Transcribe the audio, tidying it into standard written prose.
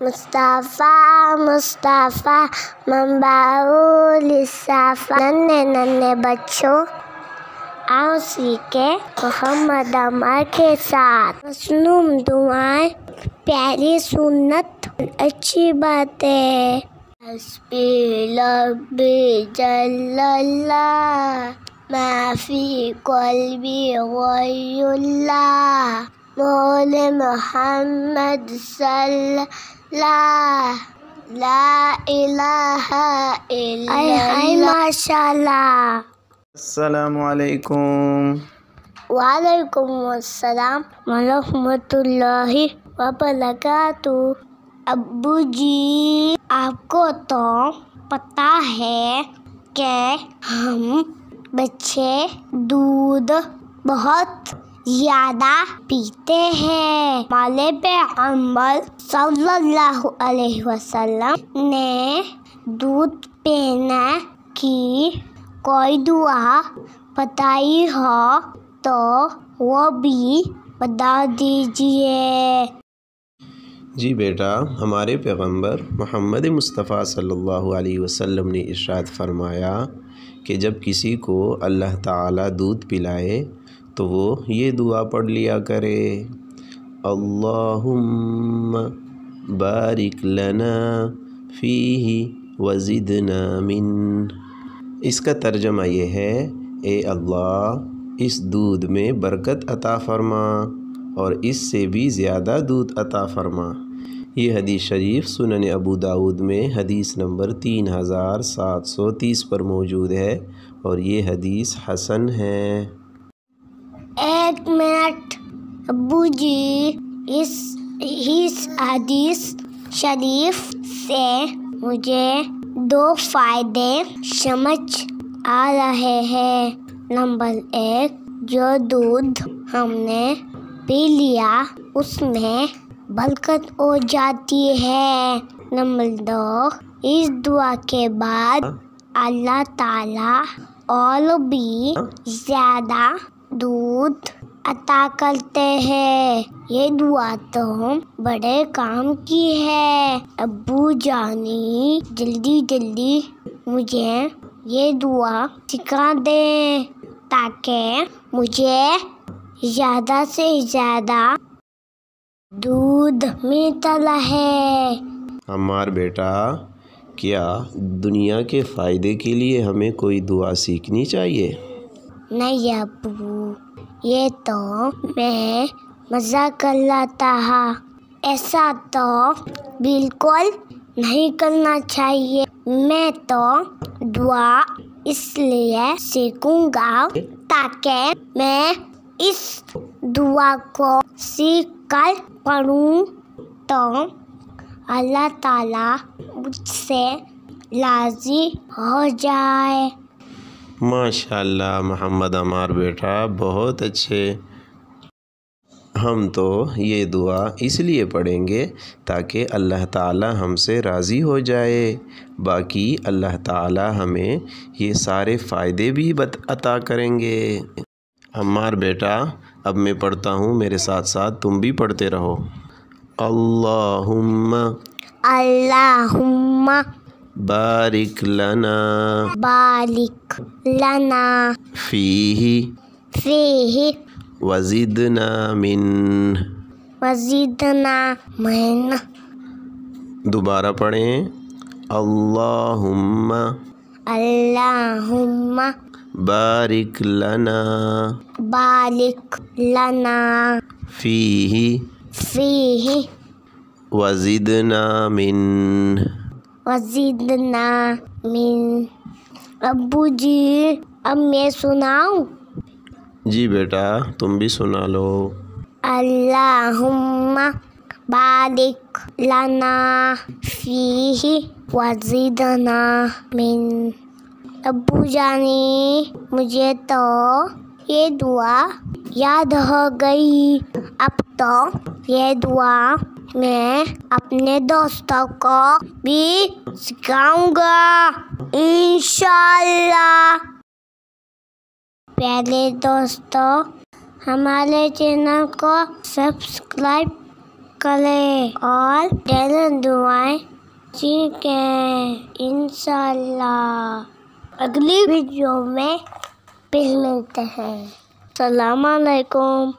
मुस्तफ़ा मुस्तफ़ा मंबाउलिस्सफ़ा। नन्हे नन्हे बच्चों आओ सीखे मोहम्मद अमर के साथ मसनून दुआएं, प्यारी सुन्नत, अच्छी बातें। हस्बी रब्बी जल्लल्लाह माफी क़ल्बी गयरुल्लाह मौला मोहम्मद सल्लल्लाह ला इलाहा इल्लल्लाह। माशाअल्लाह। अस्सलामु अलैकुम। वालेकुम अस्सलाम व रहमतुल्लाहि व बरकातुहू। अब्बू जी, आपको तो पता है कि हम बच्चे दूध बहुत ज्यादा पीते हैं। हमारे पैगंबर सल्लल्लाहु अलैहि वसल्लम ने दूध पीने की कोई दुआ बताई हो तो वो भी बता दीजिए। जी बेटा, हमारे पैगंबर मोहम्मद मुस्तफ़ा सल्लल्लाहु अलैहि वसल्लम ने इरशाद फरमाया कि जब किसी को अल्लाह ताला दूध पिलाए तो वो ये दुआ पढ़ लिया करे, अल्लाहुम्मा बारिक लना फ़ीही वज़िदना मिन। इसका तर्जमा ये है, ए अल्लाह इस दूध में बरकत अता फरमा और इससे भी ज़्यादा दूध अता फरमा। ये हदीस शरीफ सुनन अबू दाऊद में हदीस नंबर 3730 पर मौजूद है और ये हदीस हसन है। एक मिनट अब्बू जी, इस हदीस शरीफ से मुझे दो फ़ायदे समझ आ रहे हैं। नंबर 1, जो दूध हमने पी लिया उसमें बरकत हो जाती है। नंबर 2, इस दुआ के बाद अल्लाह ताला और भी ज़्यादा दूध अता करते हैं। ये दुआ तो बड़े काम की है। अब्बू जानी जल्दी जल्दी मुझे ये दुआ सिखा दें ताकि मुझे ज़्यादा से ज़्यादा दूध मिलता रहे। हमार बेटा, क्या दुनिया के फ़ायदे के लिए हमें कोई दुआ सीखनी चाहिए? नहीं अब्बू, ये तो मैं मज़ाक कर रहा था। ऐसा तो बिल्कुल नहीं करना चाहिए। मैं तो दुआ इसलिए सीखूंगा ताकि मैं इस दुआ को सीख कर पढ़ूं तो अल्लाह ताला मुझसे राज़ी हो जाए। माशाअल्लाह मोहम्मद अमार बेटा, बहुत अच्छे। हम तो ये दुआ इसलिए पढ़ेंगे ताकि अल्लाह ताला हमसे राज़ी हो जाए। बाकी अल्लाह ताला हमें ये सारे फ़ायदे भी अता करेंगे। अम्मार बेटा, अब मैं पढ़ता हूँ, मेरे साथ साथ तुम भी पढ़ते रहो। अल्लाहुम्मा अल्लाहुम्मा बारिक लना फ़ीही वज़िदना मिन। दोबारा पढ़ें, अल्लाहुम्मा बारिक लना फ़ीही वज़िदना मिन। अब्बू जी, अब मैं सुनाऊं? जी बेटा, तुम भी सुना लो। अल्लाहुम्मा बारिक लना फ़ीही वज़िदना मिन। अब्बू जानी, मुझे तो ये दुआ याद हो गई। अब तो ये दुआ मैं अपने दोस्तों को भी सिखाऊंगा इंशाअल्लाह। प्यारे दोस्तों, हमारे चैनल को सब्सक्राइब کریں اور ڈیلی دعائیں سیکھیں انشاءاللہ۔ اگلی ویڈیو میں پھر ملتے ہیں۔ السلام علیکم۔